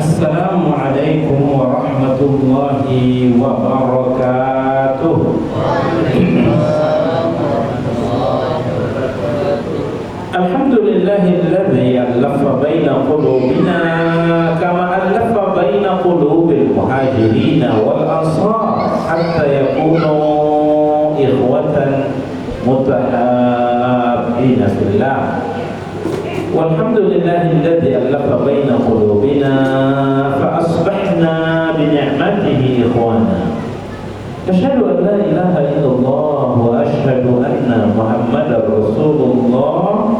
Assalamualaikum warahmatullahi wabarakatuh. Alhamdulillahilladzi allafa baina qulubina kama allafa baina qulubil muhajirin wal ansar hatta yakunu ikhwatan mutahabbina fillah. Walhamdulillahilladzi allafa baina qulubina fa asbahna bi ni'matihi ikhwana. Asyhadu an la ilaha illallah wa asyhadu anna Muhammadar Rasulullah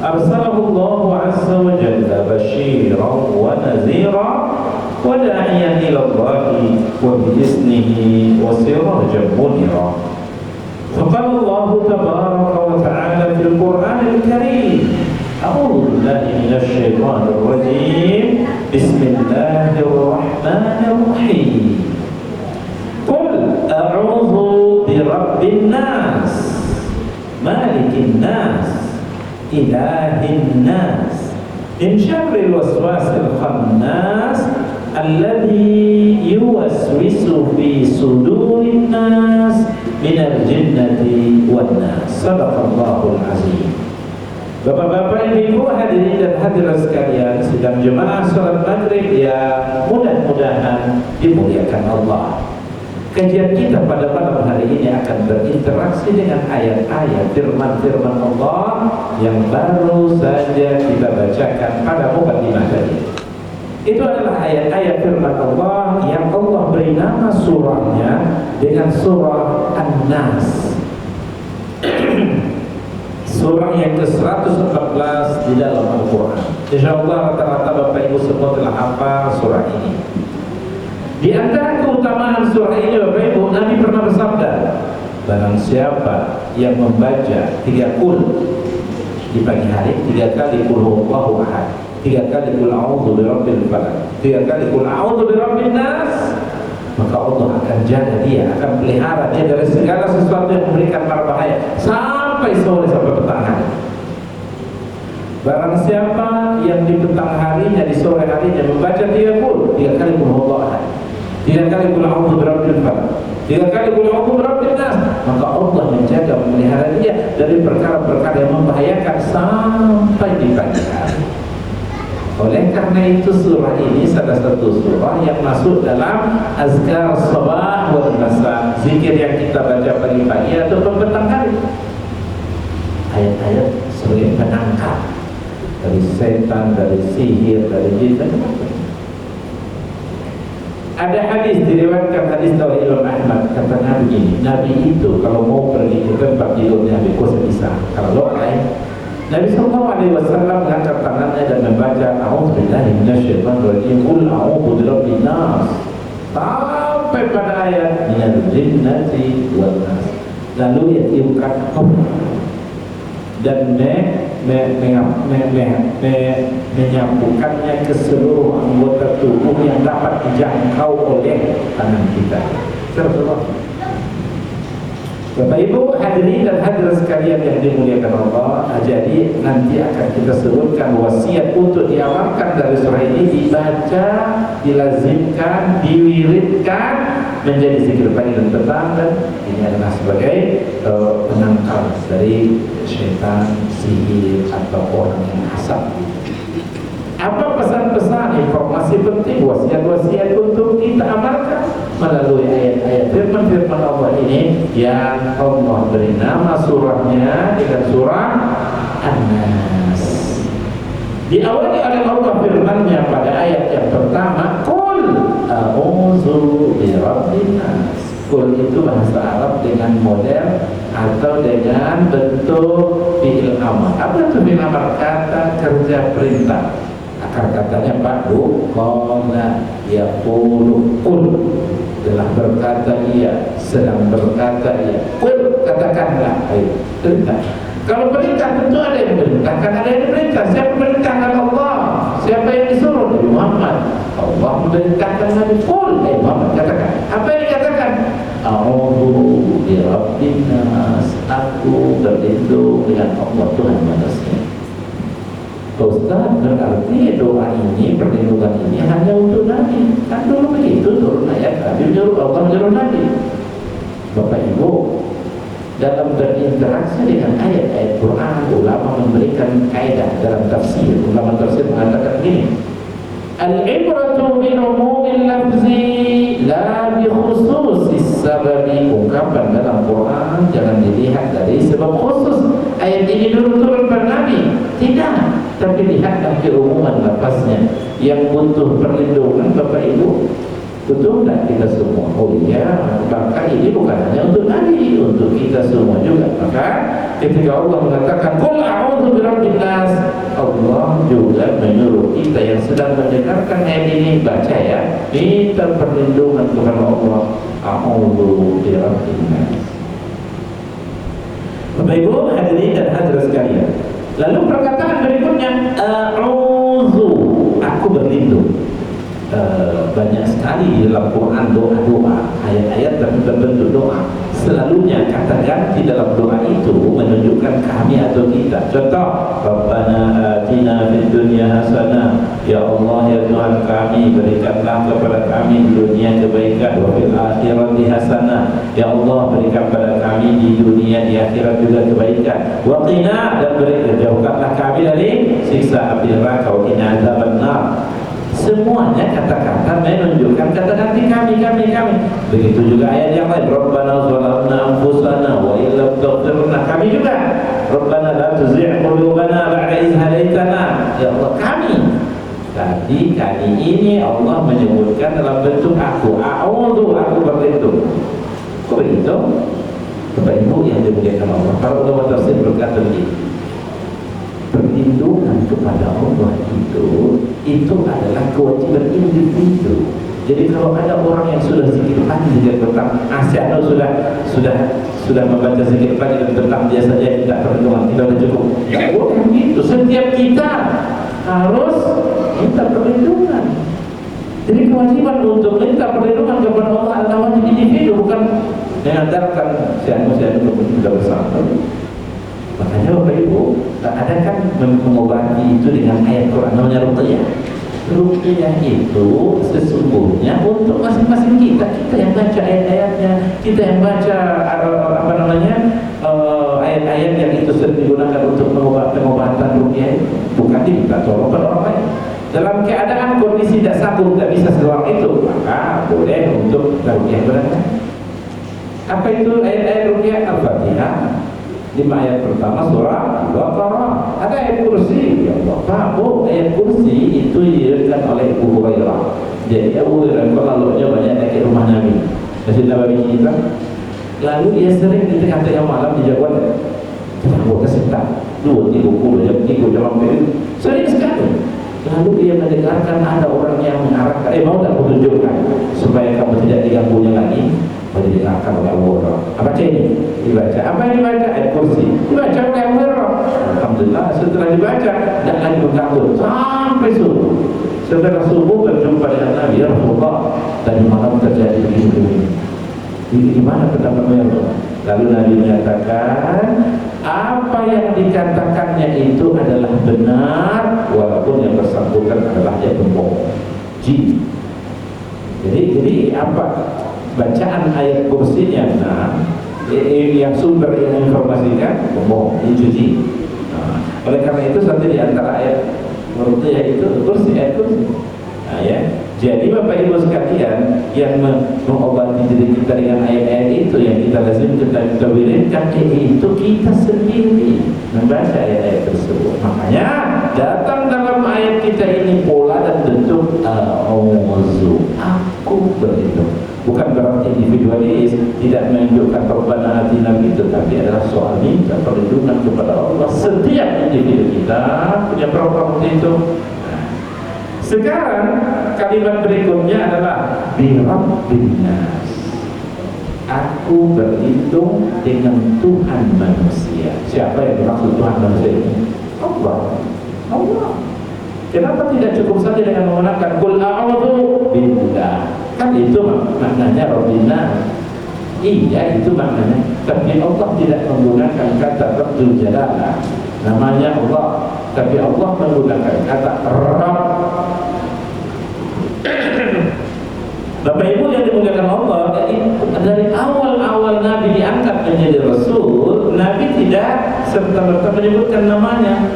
arsalahu Allah azza wa jalla basyiran wa nadhira wa da'iyan ila Allah wa bi iznihi wa sirajan munira. Faqala Allah tabaraka wa ta'ala fil Qur'anil Karim, a'udzu billahi minasy syaithanir rajim. Bismillahirrahmanirrahim. Qul a'udzu birabbin nas, malikin nas, ilahin nas, min syarril waswasil khannas alladzi yuwaswisu fi sudurin nas minal jinnati wan nas. Shadaqallahul azim. Bapak-bapak, ibu-ibu, hadirin dan hadirat sekalian, sedang jemaah salat maghrib yang mudah-mudahan dimuliakan Allah. Kajian kita pada malam hari ini akan berinteraksi dengan ayat-ayat firman-firman Allah yang baru saja kita bacakan pada mukadimah tadi. Itu adalah ayat-ayat firman Allah yang Allah beri nama surahnya dengan surah An-Nas. Surah yang ke-114 di dalam Al-Quran. InsyaAllah rata-rata Bapak Ibu semua telah hafal surah ini. Di antara keutamaan surah ini, Bapak Ibu, Nabi pernah bersabda, barang siapa yang membaca 3 qul di pagi hari, 3 kali qul huwallahu ahad, 3 kali qul a'udzu birabbil falaq, 3 kali qul a'udzu birabbin nas, maka Allah akan jaga dia, akan pelihara dia dari segala sesuatu yang memberikan bahaya sampai sore, sampai petang hari. Barang siapa yang di petang harinya, di sore harinya membaca 3 qul, 3 kali qul huwallahu ahad, 3 kali qul a'udzu birabbil falaq, 3 kali qul a'udzu birabbin nas, maka Allah menjaga, memelihara dia dari perkara-perkara yang membahayakan sampai di pagi hari. Oleh karena itu surah ini salah satu surah yang masuk dalam azkar sabah wal masa, zikir yang kita baca pagi-pagi atau petang hari. Ayat-ayat sebagai penangkal dari setan, dari sihir, dari jin dan macam-macam. Ada hadis, diriwayatkan hadis dari Imam Ahmad, kata Nabi ini, Nabi itu kalau mau pergi ke tempat tidurnya Nabi kuasa bisa. Kalau lain, Nabi SAW mengangkat tangannya dan membaca a'udzubillahi minasyaitonirrajim, qul a'udzu birabbin nas, sampai pada ayat minal jinnati wan nas. Lalu ia tiupkan dan menyapukannya ke seluruh anggota tubuh yang dapat dijangkau oleh tangan kita. Bapak Ibu, hadirin dan hadirat sekalian yang dimuliakan Allah, jadi nanti akan kita sebutkan wasiat untuk diamalkan dari surah ini, dibaca, dilazimkan, diwiridkan menjadi zikir pagi dan petang, dan ini adalah sebagai penangkal dari syaitan, sihir atau orang yang hasad. Apa pesan-pesan, informasi penting, wasiat-wasiat untuk kita amalkan melalui ayat-ayat firman-firman Allah ini yang Allah beri nama surahnya dengan surah An-Nas. Diawali oleh Allah firman-Nya pada ayat yang pertama, Qul a'udzu birabbin nas. Qul itu bahasa Arab dengan model atau dengan bentuk fi'il amar. Apa itu fi'il amar? Kata kerja perintah. Akar katanya Pak Bu, qala yaqulu qul, telah berkata ia, sedang berkata ia. Qul, katakanlah. Ayo, perintah. Kalau perintah tentu ada yang perintahkan, ada yang diperintah. Siapa perintahkan? Allah. Siapa yang disuruh? Nabi Muhammad. Allah memerintahkan Nabi. Qul, Muhammad, katakan. Apa yang dikatakan? A'udzu birabbin nas, aku berlindung dengan Allah Tuhan manusia. Ustaz, berarti doa ini, perlindungan ini hanya untuk Nabi. Kan dulu begitu turun ayat Nabi, nyuruh Allah, nyuruh Nabi. Bapak Ibu, dalam berinteraksi dengan ayat-ayat Quran, ulama memberikan kaidah dalam tafsir. Ulama tafsir mengatakan begini, al-ibratu bi umumil lafzi la bi khususis sababi. Ungkapan dalam Quran jangan dilihat dari sebab khusus. Ayat ini dulu turun pada Nabi, tidak, tapi lihatlah keumuman lafaznya. Yang butuh perlindungan Bapak Ibu, betul tak kita semua? Oh iya, maka ini bukan hanya untuk Nabi, untuk kita semua juga. Maka ketika Allah mengatakan qul a'udzu birabbin nas, Allah juga menyuruh kita yang sedang mendengarkan ayat ini, baca ya, minta perlindungan kepada Allah. A'udzu birabbin nas. Bapak Ibu hadirin dan hadirat sekalian, lalu perkataan berikutnya, a'udzu, aku berlindung. Banyak sekali di dalam Quran doa-doa, ayat-ayat dan berbentuk doa. Selalunya kata ganti dalam doa itu menunjukkan kami atau kita. Contoh, Rabbana atina fid dunya hasanah, ya Allah ya Tuhan kami, berikanlah kepada kami di dunia kebaikan, wa fil akhirati hasanah, ya Allah berikan kepada kami di dunia di akhirat juga kebaikan, wa qina, dan jauhkanlah kami dari siksa api neraka, wa qina adzabannar. Semuanya kata-kata menunjukkan kata ganti kami. Begitu juga ayat yang lain, Rabbana zalamna anfusana wa illam taghfir lana, kami juga. Rabbana la tuzigh qulubana ba'da idh hadaitana, ya Allah kami. Tadi kali ini Allah menyebutkan dalam bentuk aku, a'udzu, aku berlindung. Kok begitu? Bapak Ibu yang dimuliakan Allah, para ulama tafsir berkata begini, perlindungan kepada Allah itu adalah kewajiban individu. Jadi kalau ada orang yang sudah zikir pagi zikir petang, atau sudah membaca zikir pagi dan petang dia saja tidak perlindungan, tidak cukup. Ya boleh begitu. Setiap kita harus minta perlindungan. Jadi kewajiban untuk minta perlindungan kepada Allah adalah wajib individu, bukan mengandalkan siapa sudah bersama. Makanya Bapak Ibu, ada kan mengobati itu dengan ayat Quran namanya ruqyah. Ruqyah itu sesungguhnya untuk masing-masing kita yang baca ayat-ayatnya, kita yang baca ayat-ayat yang itu sering digunakan untuk pengobatan ruqyah, bukan diminta tolong pada orang lain. Dalam keadaan kondisi tidak sanggup, tidak bisa seorang itu, maka boleh untuk ruqyah berangkat. Apa itu ayat-ayat ruqyah? Al-Fatihah 5 ayat pertama surah Al-Baqarah, ada ayat kursi. Ya Allah, tahu ayat kursi itu diriwayatkan oleh Abu Hurairah. Jadi Abu Hurairah kalau banyak ke rumah Nabi, Masjid Nabawi kita. Lalu dia sering di tengah-tengah malam di Jawa, kita sebentar 2-3 jam 3 jam sering sekali. Lalu dia mendengarkan ada orang yang mengarahkan, mau tak kutunjukkan supaya kamu tidak diganggunya lagi. Mendengarkan oleh Allah. Apa ini? Dibaca. Apa yang dibaca? Ayat kursi. Dibaca oleh Allah. Alhamdulillah. Setelah dibaca, tidak lagi mengganggu sampai subuh. Setelah subuh berjumpa dengan Nabi, ya Rasulullah, tadi malam terjadi begini. Di mana pendapatnya? Lalu Nabi menyatakan, apa yang dikatakannya itu adalah benar, walaupun yang bersangkutan adalah yang bohong. Jadi apa? Bacaan ayat kursinya yang sumber yang informasikan bohong, dicuci. Oleh karena itu satu di antara ayat ruqyah itu kursi, ayat kursi. Ya. Jadi Bapak Ibu sekalian, yang mengobati diri kita dengan ayat-ayat itu yang kita lazim kita wiridkan, itu kita sendiri membaca ayat-ayat tersebut. Makanya datang dalam ayat kita ini pola dan bentuk a'udzu, aku berlindung. Bukan berarti individualis, tidak menunjukkan Rabbana atina itu, tapi adalah soal minta perlindungan kepada Allah. Setiap individu kita punya program itu. Sekarang kalimat berikutnya adalah birabbin nas, aku berlindung dengan Tuhan manusia. Siapa yang dimaksud Tuhan manusia ini? Allah. Kenapa tidak cukup saja dengan menggunakan qul a'udzu billah? Kan itu maknanya Rabbina. Iya, itu maknanya. Tapi Allah tidak menggunakan kata Rabbul Jalalah, namanya Allah. Tapi Allah menggunakan kata Rabb. Bapak Ibu yang dimuliakan Allah, dari awal-awal Nabi diangkat menjadi Rasul, Nabi tidak serta-merta menyebutkan namanya.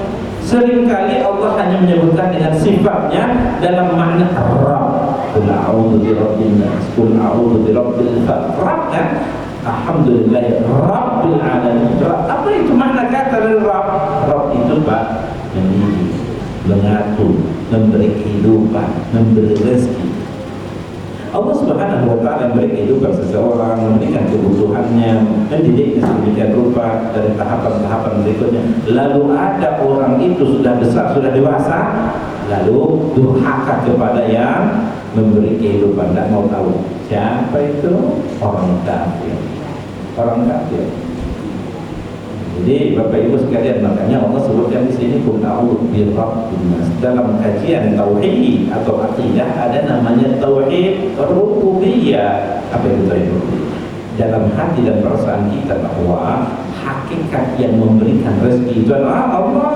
Seringkali Allah hanya menyebutkan dengan sifatnya dalam makna Rabb. Qul a'udzu birabbin nas, qul a'udzu birabbil falaq. Rabb kan? Alhamdulillah Rabbil alamin. Apa itu makna kata dari Rabb? Rabb itu Pak, mendidik, mengatur, memberi kehidupan, memberi rezeki. Allah Subhanahu wa Ta'ala memberi kehidupan seseorang, memberikan kebutuhannya, mendidiknya sedemikian rupa dari tahapan-tahapan berikutnya. Lalu ada orang itu sudah besar, sudah dewasa, lalu durhaka kepada yang memberi kehidupan, tidak mau tahu siapa itu. Orang kafir, orang kafir. Jadi Bapak Ibu sekalian, makanya Allah sebutkan di sini qul a'udzu birabbin nas. Dalam kajian tauhid atau akidah ada namanya tauhid rububiyah. Apa itu tauhid rububiyah? Dalam hati dan perasaan kita bahwa hakikat yang memberikan rezeki itu adalah Allah.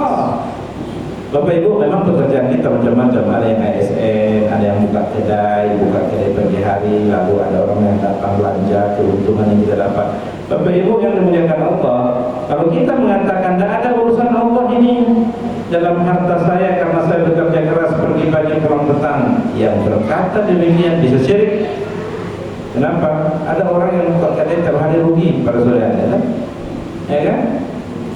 Bapak Ibu, memang pekerjaan kita macam-macam. Ada yang ASN, ada yang buka kedai pagi hari, lalu ada orang yang datang belanja, keuntungan yang kita dapat. Bapak Ibu yang dimuliakan Allah, kalau kita mengatakan tidak ada urusan Allah ini dalam harta saya karena saya bekerja keras pergi pagi pulang petang, yang berkata demikian bisa syirik. Kenapa? Ada orang yang buka kedai tiap hari rugi pada saudara, ya kan?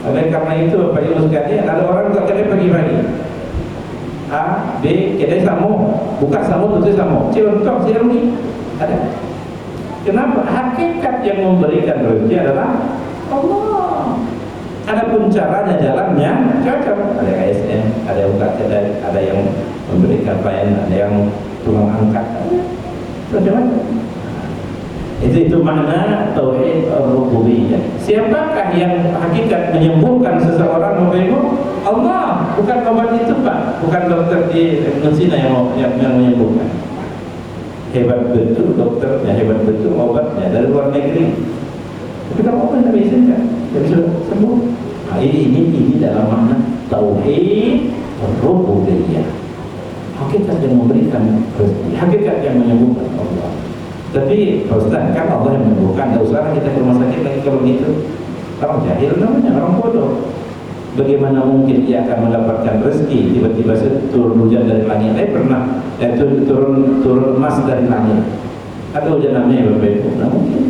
Oleh karena itu Bapak Ibu sekalian, ada orang buka kedai pagi-pagi, A, B, kedai samo, buka samo, tutup samo, C untung, C rugi. Ada. Kenapa? Hakikat yang memberikan rezeki adalah Allah. Adapun caranya, jalannya cocok. Ada yang ASN, ada yang buka kedai, ada yang memberikan pelayanan, ada yang tukang angkat. Macam-macam. Itu makna tauhid rububiyah. Siapakah yang hakikat menyembuhkan seseorang, Bapak Ibu? Allah, bukan obat itu Pak, bukan dokter di Mesina yang menyembuhkan. Hebat betul dokternya, hebat betul obatnya dari luar negeri. Tapi kalau Allah tidak izinkan, dia bisa sembuh. Nah, ini dalam makna tauhid rububiyah. Hakikat yang memberikan rezeki, hakikat yang menyembuhkan Allah. Tapi Ustaz, kan Allah yang menyembuhkan, tidak usah kita ke rumah sakit lagi kalau gitu. Orang jahil namanya, orang bodoh. Bagaimana mungkin dia akan mendapatkan rezeki tiba-tiba turun hujan dari langit? Pernah turun emas dari langit. Ada hujan namanya Bapak Ibu? Nah, mungkin.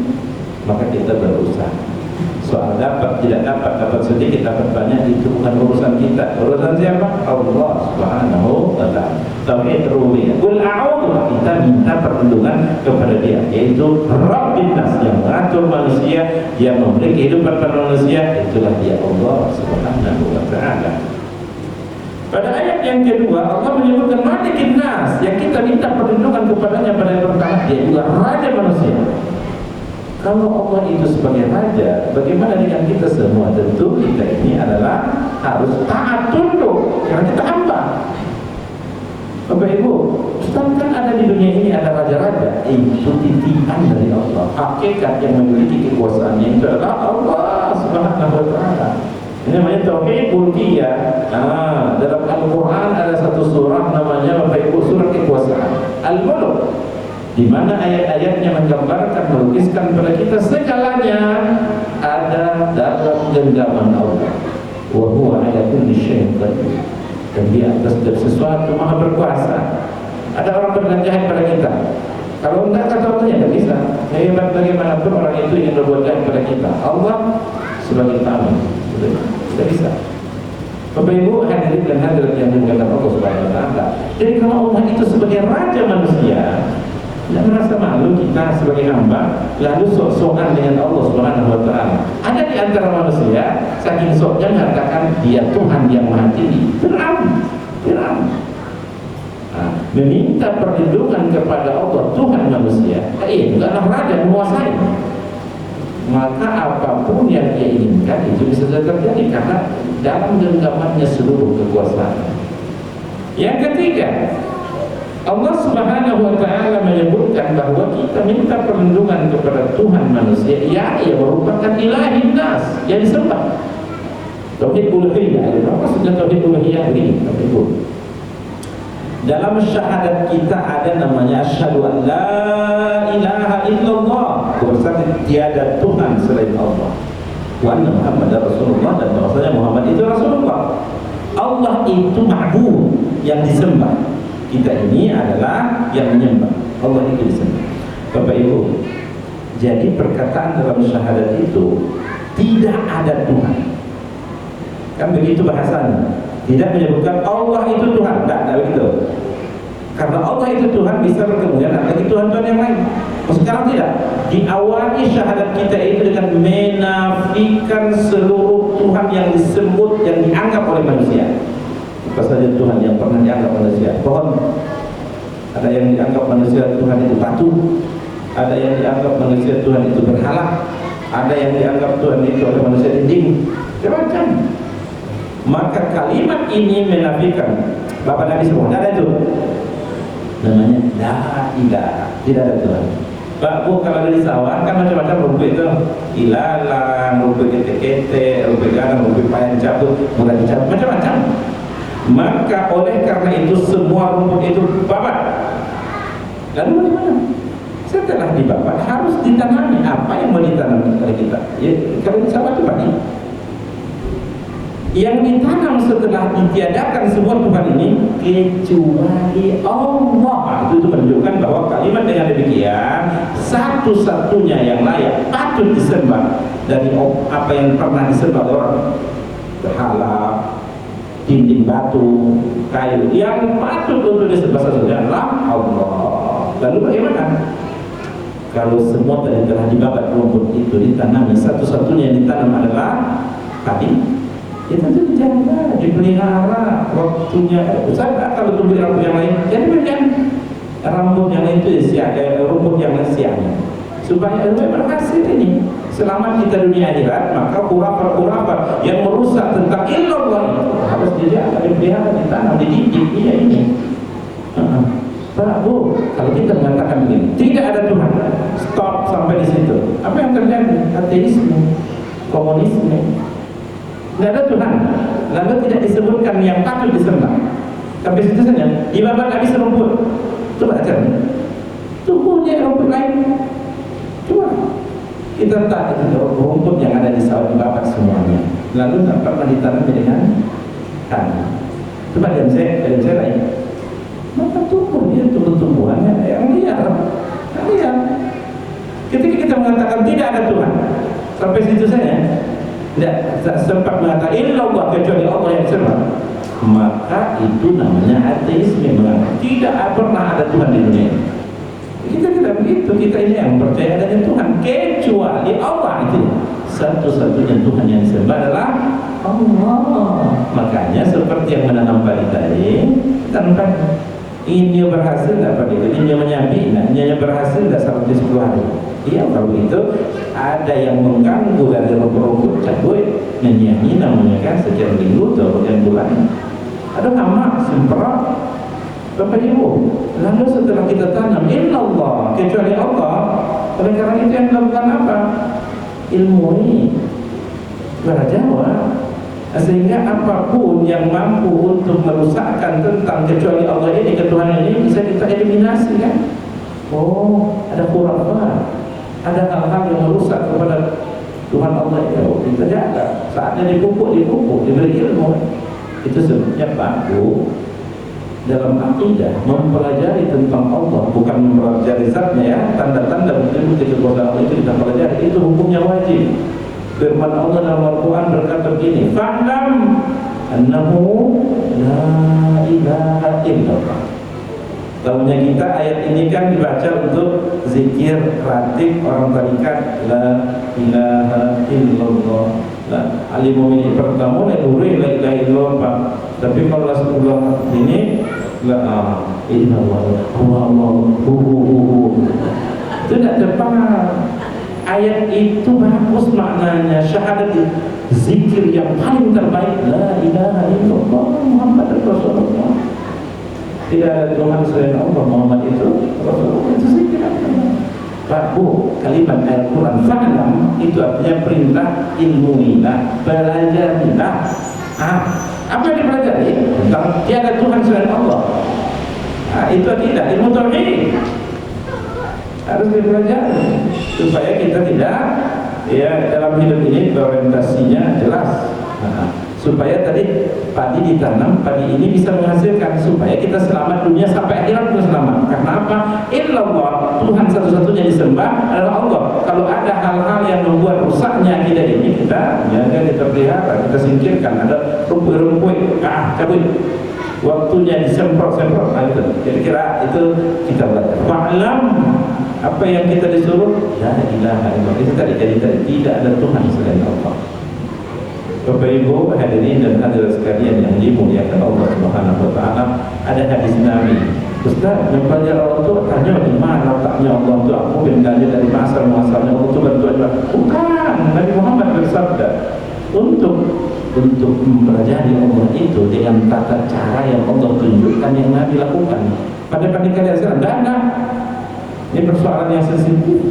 Maka kita berusaha. Soal dapat tidak dapat sedikit dapat banyak itu bukan urusan kita. Urusan siapa? Allah Subhanahu wa Ta'ala. Tauhid rububiyah. Qul a'udzu, kita minta perlindungan kepada Dia, yaitu Rabbin nas, yang mengatur manusia, yang memberi kehidupan pada manusia. Itulah Dia, Allah Subhanahu wa Ta'ala. Pada ayat yang kedua Allah menyebutkan Malikin nas, yang kita minta perlindungan kepadanya. Pada yang pertama, Dia juga Raja manusia. Kalau Allah itu sebagai Raja, bagaimana dengan kita semua? Tentu kita ini adalah harus taat tunduk, karena kita hamba. Bapak Ibu, Ustaz, kan ada di dunia ini ada raja-raja. Itu titipan dari Allah. Hakikat yang memiliki kekuasaannya itu adalah Allah Subhanahu wa Ta'ala. Ini namanya tauhid uluhiyah. Dalam Al-Quran ada satu surah namanya Bapak Ibu surah kekuasaan Al-Mulk, di mana ayat-ayatnya menggambarkan, melukiskan pada kita segalanya ada dalam genggaman Allah. Wa huwa ala kulli syai'in qadir. Dan di atas sesuatu maha berkuasa. Ada orang berbuat jahat pada kita, kalau enggak kata Allah ya tidak bisa. Hebat bagaimanapun orang itu ingin berbuat jahat pada kita, Allah sebagai tamu tidak bisa. Bapak Ibu hadirin dan hadirat yang dimuliakan Allah Subhanahu wa Ta'ala. Jadi kalau Allah itu sebagai Raja manusia, tidak merasa malu kita sebagai hamba lalu sok-sokan dengan Allah Subhanahu wa Ta'ala. Ada di antara manusia saking soknya mengatakan Dia Tuhan yang Maha Tinggi. Fir'aun. Meminta perlindungan kepada Allah Tuhan manusia, bukanlah raja menguasai. Maka apapun yang dia inginkan itu bisa terjadi karena dalam genggamannya seluruh kekuasaan. Yang ketiga, Allah Subhanahu wa taala menyebutkan bahwa kita minta perlindungan kepada Tuhan manusia yang merupakan ilahin nas, yang disembah. Tauhid uluhiyah. Apa maksudnya tauhid uluhiyah ini? Dalam syahadat kita ada namanya asyhadu an la ilaha illallah, bahwasanya tiada Tuhan selain Allah. Wa anna Muhammadar Rasulullah, dan bahwasanya Muhammad itu Rasulullah. Allah itu ma'bud, yang disembah. Kita ini adalah yang menyembah. Allah itu disembah. Bapak Ibu, jadi perkataan dalam syahadat itu tidak ada Tuhan. Kan begitu bahasanya. Tidak menyebutkan Allah itu Tuhan. Tidak begitu. Karena Allah itu Tuhan bisa berkemudian lagi Tuhan-Tuhan yang lain. Sekarang tidak. Diawali syahadat kita itu dengan menafikan seluruh Tuhan yang disebut, yang dianggap oleh manusia. Apa saja Tuhan yang pernah dianggap manusia? Pohon. Ada yang dianggap manusia Tuhan itu batu. Ada yang dianggap manusia Tuhan itu berhala. Ada yang dianggap Tuhan itu oleh manusia dinding. Macam-macam. Maka kalimat ini menafikan. Bapak Nabi semua ada itu. Namanya la ilaha, tidak ada Tuhan. Pak Bu, kalau ada di sawah kan macam-macam rumput itu. Ilalang, rumput kete-kete, rumput gadang, rumput payah dicabut, mulai dicabut, macam-macam. Maka oleh karena itu semua rumput itu babat. Lalu bagaimana? Setelah dibabat harus ditanami. Apa yang mau ditanam oleh kita? Ya, kalau di sawah itu padi. Yang ditanam setelah ditiadakan semua Tuhan ini kecuali Allah. Itu menunjukkan bahwa kalimat dengan demikian satu-satunya yang layak patut disembah dari apa yang pernah disembah orang, berhala, dinding batu, kayu, yang patut untuk disembah satu-satunya adalah Allah. Lalu bagaimana? Kalau semua tadi telah dibabat rumput itu ditanami, satu-satunya yang ditanam adalah tadi. Ya tentu dijaga, dipelihara, waktunya. Saya kalau tumbuh rambut yang lain, jadi berikan rambut yang lain itu rumput yang lain siangnya, supaya berhasil ini. Selama kita dunia akhirat, maka khurafat-khurafat yang merusak tentang illallah harus dijaga, dipelihara, ditanam, dididik. Iya ini. Pak Bu, kalau kita mengatakan begini, tidak ada Tuhan, stop sampai di situ. Apa yang terjadi? Ateisme, komunisme. Tidak ada Tuhan, lalu tidak disebutkan yang patut disembah. Sampai situ saja. Dibabat habis rumput. Coba aja. Tumbuhnya rumput lain. Coba. Kita tak itu rumput yang ada di sawah dibabat semuanya. Lalu tak pernah ditanam dengan tanah. Coba dan saya lain. Maka tumbuhnya tumbuh-tumbuhannya yang liar. Liar. Ketika kita mengatakan tidak ada Tuhan, sampai situ saja. Tidak sempat mengatakan illallah kecuali Allah yang disembah, maka itu namanya ateisme, mengatakan tidak pernah ada Tuhan di dunia. Kita tidak begitu. Kita ini yang percaya adanya Tuhan kecuali Allah. Itu satu-satunya Tuhan yang disembah adalah Allah. Makanya seperti yang menanam padi tadi, tanpa ini berhasil tidak pada itu, ini menyambi, ini berhasil tidak 110 hari. Iya, kalau begitu ada yang mengganggu dari rumput-rumput cabut menyanyi namanya kan sekian minggu atau sekian bulan. Ada hama, semprot, Bapak Ibu. Lalu setelah kita tanam illallah kecuali Allah, oleh karena itu yang dilakukan apa? Ilmui, berjawab. Sehingga apapun yang mampu untuk merusakkan tentang kecuali Allah ini, ketuhanan ini bisa kita eliminasi kan? Oh, ada khurafat, ada hal-hal yang merusak kepada Tuhan Allah itu. Kita jaga. Saatnya dipupuk, diberi ilmu. Itu sebabnya bagus dalam akidah mempelajari tentang Allah, bukan mempelajari zatnya ya. Tanda-tanda bukti-bukti kekuasaan Allah itu kita pelajari. Itu hukumnya wajib. Firman Allah dalam Al-Quran berkata begini, fa'lam annahu la ilaha illallah. Tahunya kita ayat ini kan dibaca untuk zikir ratib orang tarikat, la ilaha illallah. Alimu ini pertama nuri la ilaha illallah. Tapi kalau setelah ini la illallah, Allah. Itu tidak tepat. Ayat itu bagus maknanya, syahadat zikir yang paling terbaik, la ilaha illallah Muhammad Rasulullah. tidak ada Tuhan selain Allah, Muhammad itu Rasulullah, itu zikir. Pak Bu, kalimat Al-Quran fa'lam itu artinya perintah, ilmuilah, pelajarilah. Apa yang dipelajari? Tentang tiada Tuhan selain Allah. Itu tidak ilmu tauhid, harus dipelajari supaya kita tidak dalam hidup ini orientasinya jelas. Supaya tadi padi ditanam, padi ini bisa menghasilkan, supaya kita selamat dunia sampai akhirat pun selamat. Karena apa? Illallah, Tuhan satu-satunya disembah adalah Allah. Kalau ada hal-hal yang membuat rusaknya akidah ini, kita jaga, kita pelihara, kita singkirkan. Ada rumput-rumput, cabut, waktunya disemprot-semprot. Itu kira-kira itu kita belajar. Fa'lam, apa yang kita disuruh, la ilaha illallah. Itu tadi tidak ada Tuhan selain Allah. Bapak Ibu hadirin dan hadirat sekalian yang dimuliakan Allah Subhanahu wa taala, ada hadis Nabi. Ustaz, yang belajar Allah itu tanya di mana letaknya Allah itu? Aku belajar dari asal-muasalnya Allah itu bantuan. Bukan, Nabi Muhammad bersabda, untuk mempelajari Allah itu dengan tata cara yang Allah tunjukkan, yang Nabi lakukan. Pada kalian sekarang tidak. Ini persoalan yang sensitif.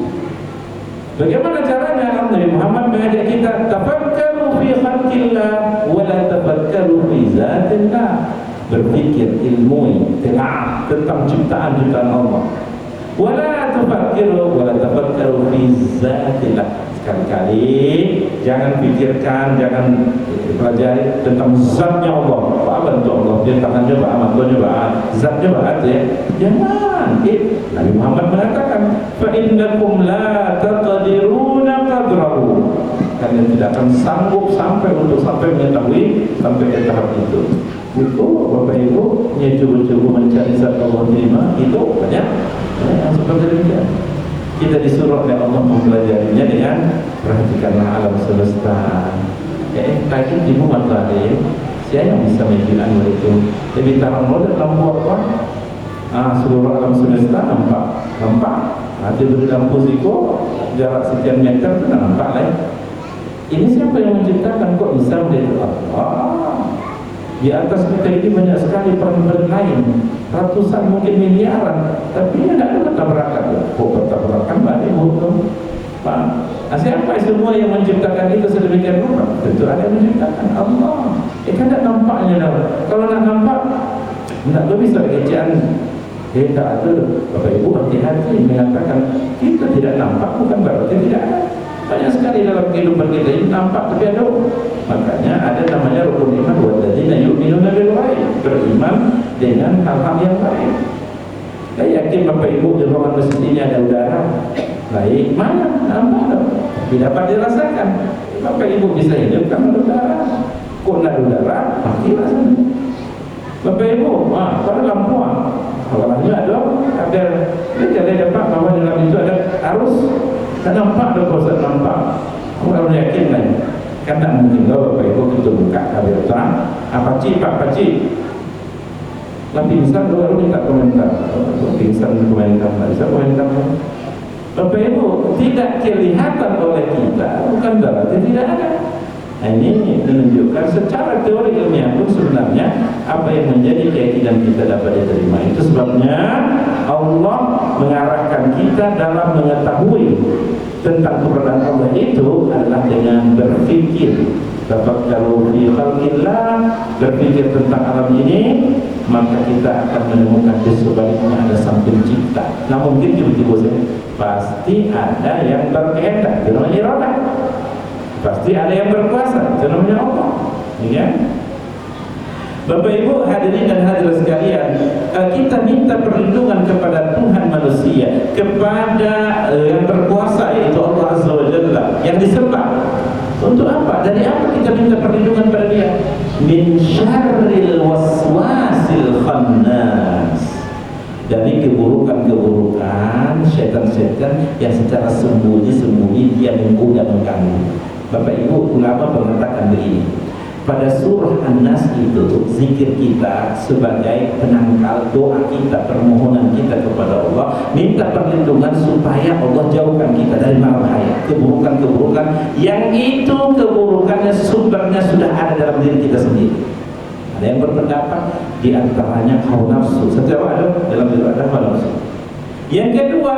Bagaimana caranya? Nabi Muhammad mengajak kita, tafakkaru fi khalqillah wa la tafakkaru fi zatillah. Berpikir, ilmui, telaah tentang ciptaan Allah. Wa la tafakkaru fi zatillah. Sekali-kali jangan pikirkan, jangan pelajari tentang zatnya Allah. Apa bentuk Allah? Dia tangannya apa? Matanya apa? Zatnya apa? Jangan. Nabi Muhammad mengatakan, fa innakum la taqdiruna qadrahu. Kalian tidak akan sanggup sampai mengetahui sampai ke tahap itu. Itu Bapak Ibu coba-coba mencari zat Allah terima itu banyak yang seperti demikian. Kita disuruh oleh Allah mempelajarinya dengan perhatikanlah alam semesta. Tadi di rumah tadi, siapa yang bisa menjelaskan itu? Jadi taruh modal lampu apa? Seluruh alam semesta nampak. Dia beri lampu ziko jarak sekian meter itu nampak lah. Ini siapa yang menciptakan? Kok bisa menjadi Allah? Di atas kita ini banyak sekali peran-peran lain, ratusan mungkin miliaran, tapi ini tidak ada tabrakan. Kok bertabrakan balik hukum? Siapa semua yang menciptakan itu sedemikian rupa? Tentu ada yang menciptakan, Allah. Kan tidak nampaknya. Kalau nak nampak, tidak bisa kecaan. Tak ada. Bapak Ibu hati-hati mengatakan kita tidak nampak bukan berarti tidak ada. Banyak sekali dalam kehidupan kita ini nampak tapi ada. Makanya ada namanya rukun iman, walladzina yu'minuna bil ghaib, beriman dengan hal-hal yang lain. Saya yakin Bapak Ibu di ruangan masjid ini ada udara. Baik, mana? Nampak tak? Tapi dapat dirasakan. Bapak Ibu bisa hidup tanpa udara. Kok ada udara? Matilah sana. Bapak Ibu, pada lampu awalnya ada dia dapat bahwa dalam itu ada arus. Tak nampak ada proses nampak. Orang yakin lah. Kan tak mungkin kalau Bapak Ibu kita buka kabel terang. Pakcik. Lah pingsan baru minta komentar. Pingsan komentar, tak bisa komentar. Bapak Ibu tidak kelihatan oleh kita, bukan berarti tidak ada. Ini menunjukkan secara teori ilmiah pun sebenarnya apa yang menjadi keyakinan kita dapat diterima. Itu sebabnya Allah mengarahkan kita dalam mengetahui tentang keberadaan Allah itu adalah dengan berfikir. Tafakkaru fi khalqillah, berfikir tentang alam ini, maka kita akan menemukan di sebaliknya ada sang pencipta. Nah mungkin tiba-tiba pasti ada yang berkehendak, itu namanya iradah. Pasti ada yang berkuasa, itu namanya Allah. Ya. Bapak Ibu hadirin dan hadirat sekalian, kita minta perlindungan kepada Tuhan manusia, kepada yang berkuasa yaitu Allah Azza wa Jalla yang disembah. Untuk apa? Dari apa kita minta perlindungan pada Dia? Min syarril waswasil khannas. Dari keburukan-keburukan syaitan-syaitan yang secara sembunyi-sembunyi dia menggoda mengganggu. Bapak Ibu ulama mengatakan begini, pada surah An-Nas itu zikir kita sebagai penangkal doa kita, permohonan kita kepada Allah, minta perlindungan supaya Allah jauhkan kita dari mara bahaya, keburukan-keburukan yang itu keburukannya sumbernya sudah ada dalam diri kita sendiri. Ada yang berpendapat di antaranya hawa nafsu. Setiap ada dalam diri ada hawa nafsu. Yang kedua,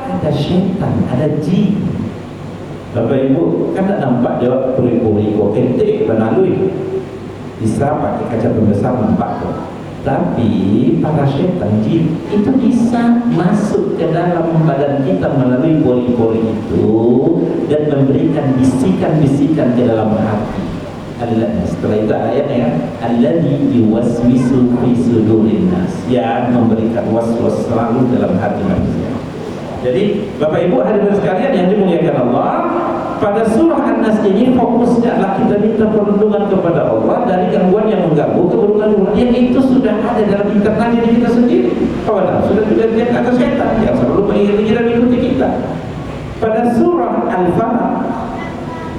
ada syaitan, ada jin. Bapak Ibu kan tak nampak dia puri-puri kok kentik benalui. Bisa pakai kaca pembesar nampak tu. Tapi para syaitan jin itu bisa masuk ke dalam badan kita melalui pori-pori itu dan memberikan bisikan-bisikan ke dalam hati. Setelah itu ayatnya alladzi yuwaswisu fi sudurin nas, yang memberikan waswas selalu dalam hati manusia. Jadi Bapak Ibu hadirin sekalian yang dimuliakan Allah, pada surah An-Nas ini fokusnya adalah kita minta perlindungan kepada Allah dari gangguan yang mengganggu keburukan yang itu sudah ada dalam internal diri kita sendiri. Kawan, sudah tidak ada setan yang selalu mengiringi dan mengikuti kita. Pada surah Al-Falaq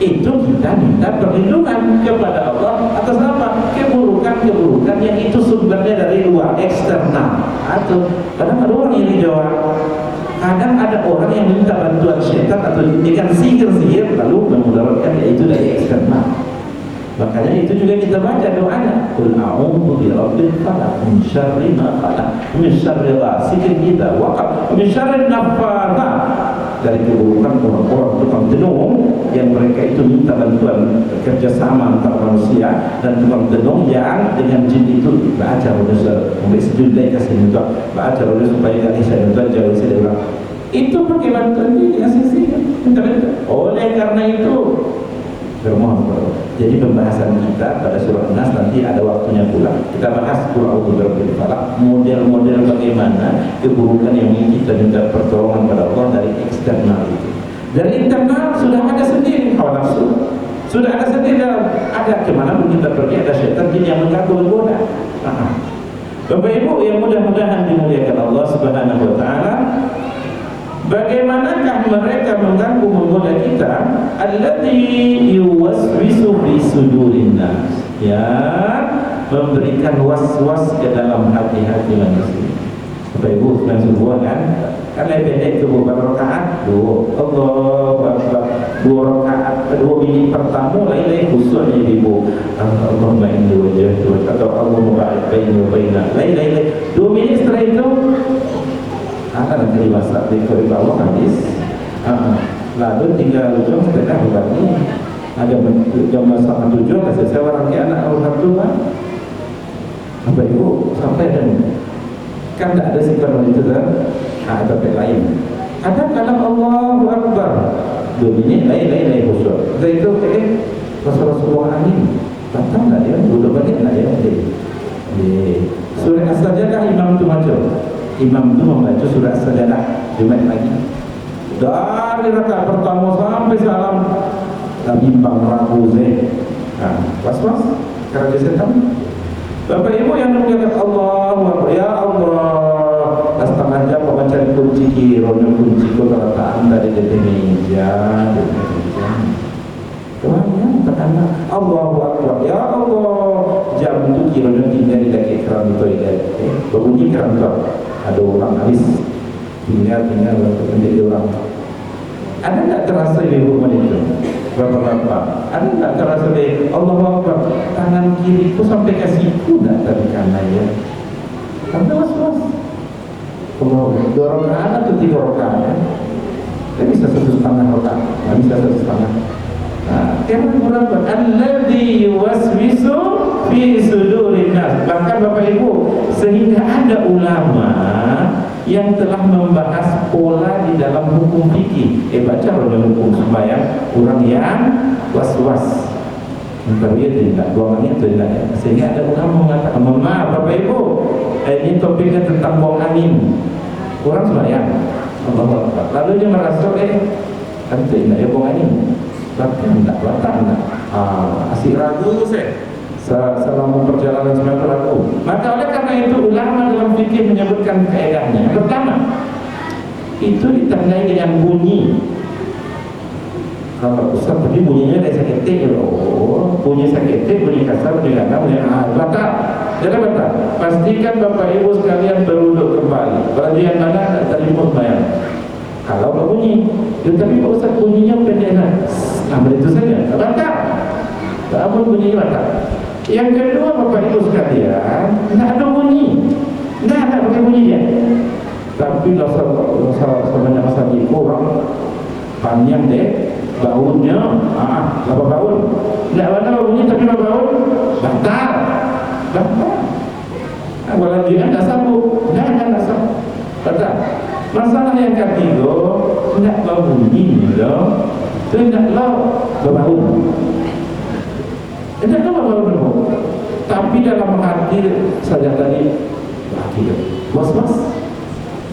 itu kita minta perlindungan kepada Allah atas apa? Keburukan-keburukan yang itu sumbernya dari luar, eksternal. Atau kadang ada orang yang dijawab, kadang ada orang yang minta bantuan syaitan atau dengan sihir-sihir lalu memudaratkan dia itu dari eksternal. Makanya itu juga kita baca doanya, qul a'udzu birabbil falaq min syarri ma khalaq min syarri ghasiqin idza waqab min syarri naffatsat, dari keburukan orang-orang tukang tenung yang mereka itu minta bantuan kerjasama antara manusia dan tukang tenung yang dengan jin itu baca rumus sejudai kasih minta baca rumus supaya kali saya minta jauh saya bilang itu pakai bantuan dia sih minta-minta. Oleh karena itu bermohon. Jadi pembahasan kita pada surah An-Nas nanti ada waktunya pula kita bahas qul a'udzu birabbil falaq, model-model bagaimana keburukan yang ingin kita minta pertolongan pada Allah dari eksternal itu. Dari internal sudah ada sendiri hawa nafsu, sudah ada sendiri ada kemana pun kita pergi ada syaitan jin yang mengganggu menggoda. Bapak Ibu yang mudah-mudahan dimuliakan Allah Subhanahu wa taala, bagaimanakah mereka mengganggu menggoda kita? Alladzi yuwaswisu fi sudurin nas, ya, memberikan was-was ke dalam hati-hati manusia. Bapak Ibu sudah subuh kan lebih pendek itu beberapa rakaat, Allahu Akbar, 2 rakaat, 2 minit pertama lain-lain khususnya Ibu Allahumma inni wajhtu atau Allahumma ba'id baini wa baina lain-lain 2 minit setelah itu akan nanti dimasak di bawah habis. Lalu tinggal ujung setengah berarti ada jam masak 7 kasih saya orang ke anak orang tua. Bapak Ibu sampai dan kan tidak ada sikap itu kan? Ada lain. Ada kalam Allahu Akbar 2 minit lain khusus. Setelah itu Rasulullah angin datang tak dia? Udah balik tak dia? Surah As-Sajdah imam itu macam imam itu membaca surah As-Sajdah Jumat lagi dari rakaat pertama sampai salam bimbang ragu was-was kerja setan. Bapak Ibu yang dimuliakan Allah, ya Allah, setengah jam mencari kunci kiron kunci keletaan dari meja. Tuhannya katakan Allahu Akbar, ya Allah, jam itu kiron tinggal di dekat keran toilet, berbunyi keran toilet. Ada orang habis tinggal waktu menjadi orang. Ada tak terasa ibu itu? Bapak-bapak, ada tak terasa Allahu Akbar, tangan kiriku sampai ke siku tak dari kanan ya? Sampai was-was. Kalau 2 rakaat atau 3 rakaat, tak bisa 1,5 rakaat, tak bisa 1,5. Karena berapa? Alladzi yuwaswisu fi sudurin nas. Bahkan Bapak Ibu, sehingga ada ulama yang telah membahas pola di dalam hukum fikih. Baca dalam hukum sembahyang orang yang was-was. Entah dia tidak, buang angin atau tidak. Sehingga ada ulama mengatakan, maaf Bapak Ibu, ini topiknya tentang buang angin. Orang sembahyang, lalu dia merasa, kan tidak ya buang angin. Batal enggak. Asik ragu saya. Selama perjalanan semester ragu. Maka oleh karena itu ulama dalam fikih menyebutkan kaedahnya. Pertama, itu ditandai dengan bunyi. Kalau Ustaz tadi bunyinya dari sakit bunyi sakit bunyi kasar, bunyi ganda, bunyi batal. Jadi batal. Pastikan Bapak Ibu sekalian berwuduk kembali. Bagian mana tadi bayang. Kalau berbunyi, tapi Pak Ustaz bunyinya pendek. Ambil itu saja, batal. Ampun bunyinya batal. Yang kedua, Bapak Ibu sekalian, tidak ada bunyi, tidak ada pakai bunyi dia. Tapi sebenarnya masa itu orang panjang deh baunnya, berapa baun? Tidak ada bunyi tapi berapa baun? Batal. Walau dia tidak sambung, tidak sambung. Batal. Masalah yang ketiga, tidak berbunyi loh, tidaklah berbaun. Tidaklah berbaun. Tapi dalam hati saja tadi, was-was.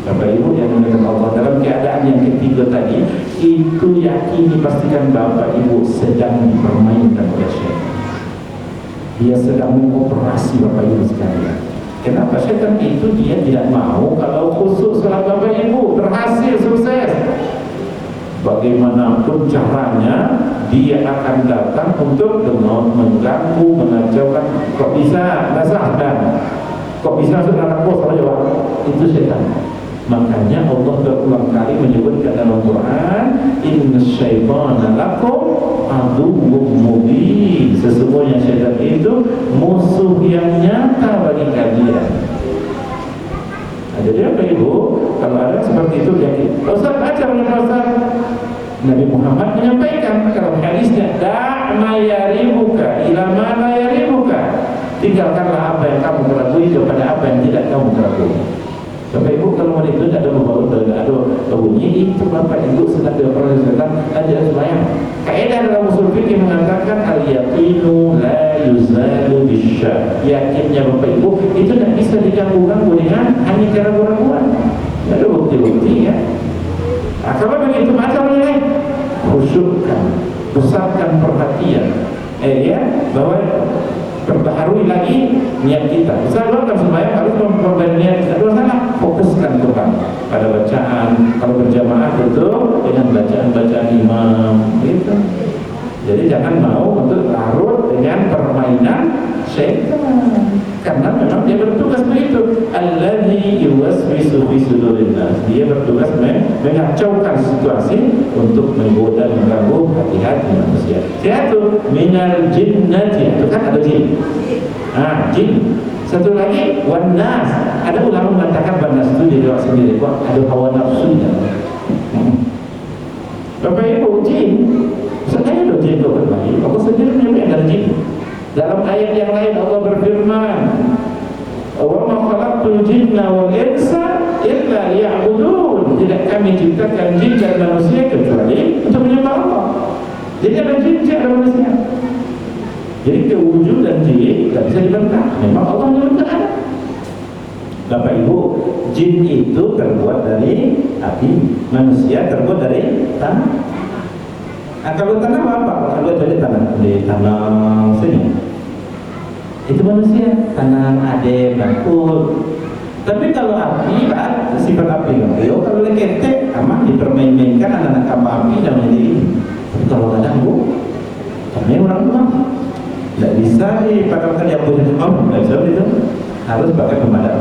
Bapak Ibu yang dimuliakan Allah, dalam keadaan yang ketiga tadi, itu yakini pastikan Bapak Ibu sedang dipermainkan oleh syaitan. Dia sedang mengoperasi Bapak Ibu sekalian. Kenapa syaitan itu dia tidak mau kalau khusus salat Bapak Ibu berhasil, sukses. Bagaimanapun caranya, dia akan datang untuk mengganggu, mengacaukan. Kok bisa? Nasahkan. Kok bisa sudah anak bos? Kalau jawab, itu syaitan. Makanya Allah berulang kali menyebutkan dalam Quran, inna syaitana lakum aduwwum mubin. Sesungguhnya syaitan itu musuh yang nyata bagi kalian. Jadi Bapak Ibu, kalau ada seperti itu yakin. Ustaz baca Ustaz. Nabi Muhammad menyampaikan dalam hadisnya, da'ma yaribuka ila ma la yaribuka. Tinggalkanlah apa yang kamu keragui kepada apa yang tidak kamu keragui. Bapak Ibu, kalau wanita tidak ada membawa, tidak ada bunyi, itu Bapak Ibu sedang diperoleh ada sembahyang. Kaidah dalam usul fikih mengatakan al-yaqinu la yuzalu bisyak. Yakinnya Bapak Ibu itu tidak bisa diganggu-ganggu dengan hanya keraguan-keraguan. Tidak ada bukti-bukti ya. Nah, kalau begitu macam ini, khusyukkan, besarkan perhatian, bahwa perbaharui lagi niat kita. Misalnya dalam sembahyang harus memperbaiki niat kita. Dua salah, fokuskan Tuhan pada bacaan. Kalau berjamaah itu dengan bacaan imam, gitu. Jadi jangan mau untuk larut dengan permainan syaitan, karena memang dia bertugas begitu. Alladzi yuwaswisu fi sudurin nas. Dia bertugas mengacaukan situasi untuk menggoda, mengganggu hati-hati manusia. Satu, minal jinnati, itu kan ada jin. Jin. Satu lagi wanas. Ada ulama mengatakan wanas itu jadi orang sendiri, kok ada hawa nafsunya. Bapak Ibu, jin saya ada jin itu berbagi. Allah sendiri menyebut ada jin. Dalam ayat yang lain Allah berfirman, wa ma khalaqtul jinna wal insa illa liya'budun. Tidak kami ciptakan jin dan manusia kecuali untuk menyembah Allah. Jadi ada jin, ada manusia. Jadi kewujudan jin tidak bisa dibantah. Memang Allah menyebutkan ada. Bapak Ibu, jin itu terbuat dari api, manusia terbuat dari tanah. Nah, kalau tanah apa? Kalau dari tanah, di tanah sini, itu manusia, tanah adem, bakul. Tapi kalau api, sifat api, kalau lekete, aman dipermain-mainkan anak-anak kapal api dan menjadi. Tapi kalau kadang kami orang tua, tidak bisa dipadamkan yang positif, tidak bisa itu, harus pakai pemadam.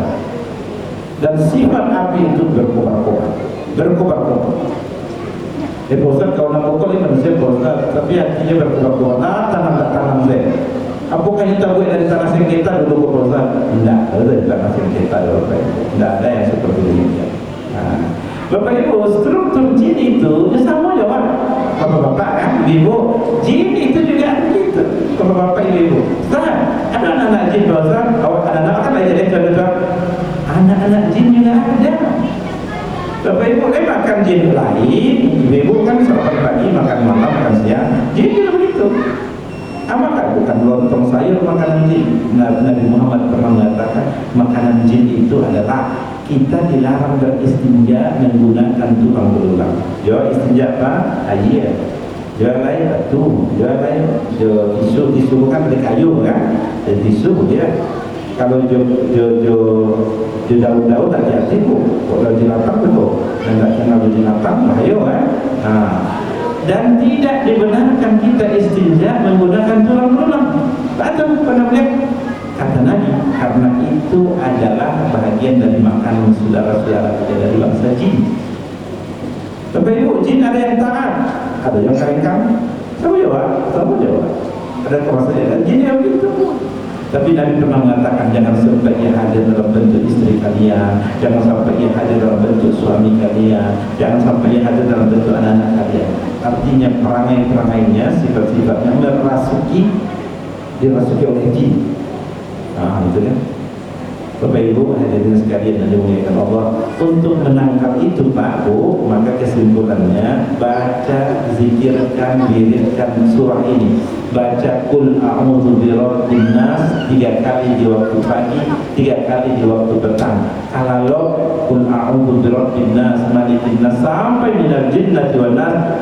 Dan sifat api itu berkobar-kobar. Ustaz, kalau nak pukul ini manusia Ustaz, tapi hatinya berkobar-kobar. Tanam saya. Apakah kita buat dari tanah sengketa dulu ke Ustaz? Tidak, dari tanah sengketa dulu. Tidak ada yang seperti ini. Bapak Ibu, struktur jin itu sama ya Pak. Bapak-bapak kan, Ibu, jin itu juga begitu. Bapak-bapak, Ibu, Ustaz, ada anak-anak jin Ustaz. Anak-anak kan belajar Ustaz. Anak-anak jin juga ada. Bapak Ibu, makan jin lain, Ibu kan sarapan pagi, makan malam, makan siang, jin juga begitu. Apakah bukan lontong sayur makanan jin? Nabi Muhammad pernah mengatakan makanan jin itu adalah kita dilarang beristinja menggunakan tulang belulang. Jo istinja apa? Air. Jo lain batu. Jo lain tisu kan dari kayu kan? Dari tisu dia. Kalau daun-daun hati-hati kalau dilapang betul, dan nggak kenal dilapang bahaya kan. Dan tidak dibenarkan kita istinja menggunakan tulang belulang. Betul, pernah lihat? Kata Nabi, karena itu adalah bahagian dari makanan saudara-saudara kita dari bangsa jin. Bapak Ibu, jin ada yang taat, ada yang kering. Sama jawab. Ada kemasan jin yang begitu. Tapi Nabi pernah mengatakan jangan sampai ia hadir dalam bentuk istri kalian, jangan sampai ia hadir dalam bentuk suami kalian, jangan sampai ia hadir dalam bentuk anak-anak kalian. Artinya perangai-perangainya, sifat-sifatnya dirasuki oleh jin. Itu kan. Bapak Ibu hadirin sekalian yang dimuliakan Allah, untuk menangkap itu Pak Bu, maka kesimpulannya baca, zikirkan, wiridkan surah ini. Baca Qul a'udzu birabbin nas 3 kali di waktu pagi, 3 kali di waktu petang. Kalau Qul a'udzu birabbin nas, malikin nas sampai minal jinnati wan nas,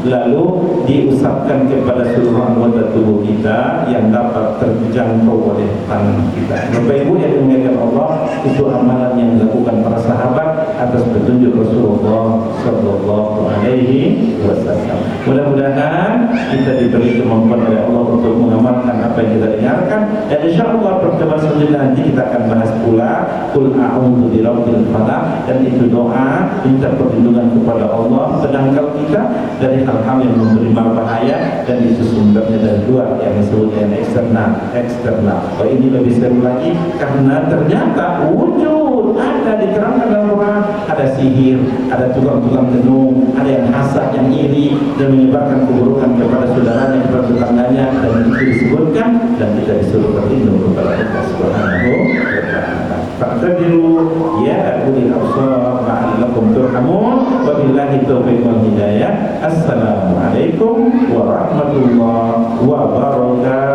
lalu diusapkan kepada seluruh anggota tubuh kita yang dapat terjangkau oleh tangan kita. Bapak Ibu yang dimuliakan Allah, itu amalan yang dilakukan para sahabat atas petunjuk Rasulullah Sallallahu Alaihi Wasallam. Mudah-mudahan kita diberi kemampuan oleh Allah untuk mengamalkan apa yang kita dengarkan, dan insya Allah pertemuan selanjutnya nanti kita akan bahas pula Qul a'udzu birabbil falaq, dan itu doa minta perlindungan kepada Allah penangkal kita dari hal-hal yang memberi bahaya, dan itu sumbernya dari luar yang disebut dengan eksternal. Ini lebih seru lagi karena ternyata wujud ada diterangkan dalam Quran, ada sihir, ada tukang-tukang tenung, ada yang hasad, yang iri dan menyebarkan keburukan kepada saudaranya, kepada tetangganya, dan itu disebutkan, dan kita disuruh berlindung kepada Allah Subhanahu wa taala. Fa'tabiru ya ulil absar la'allakum turhamun. Wabillahi taufiq wal hidayah. Assalamualaikum warahmatullahi wabarakatuh.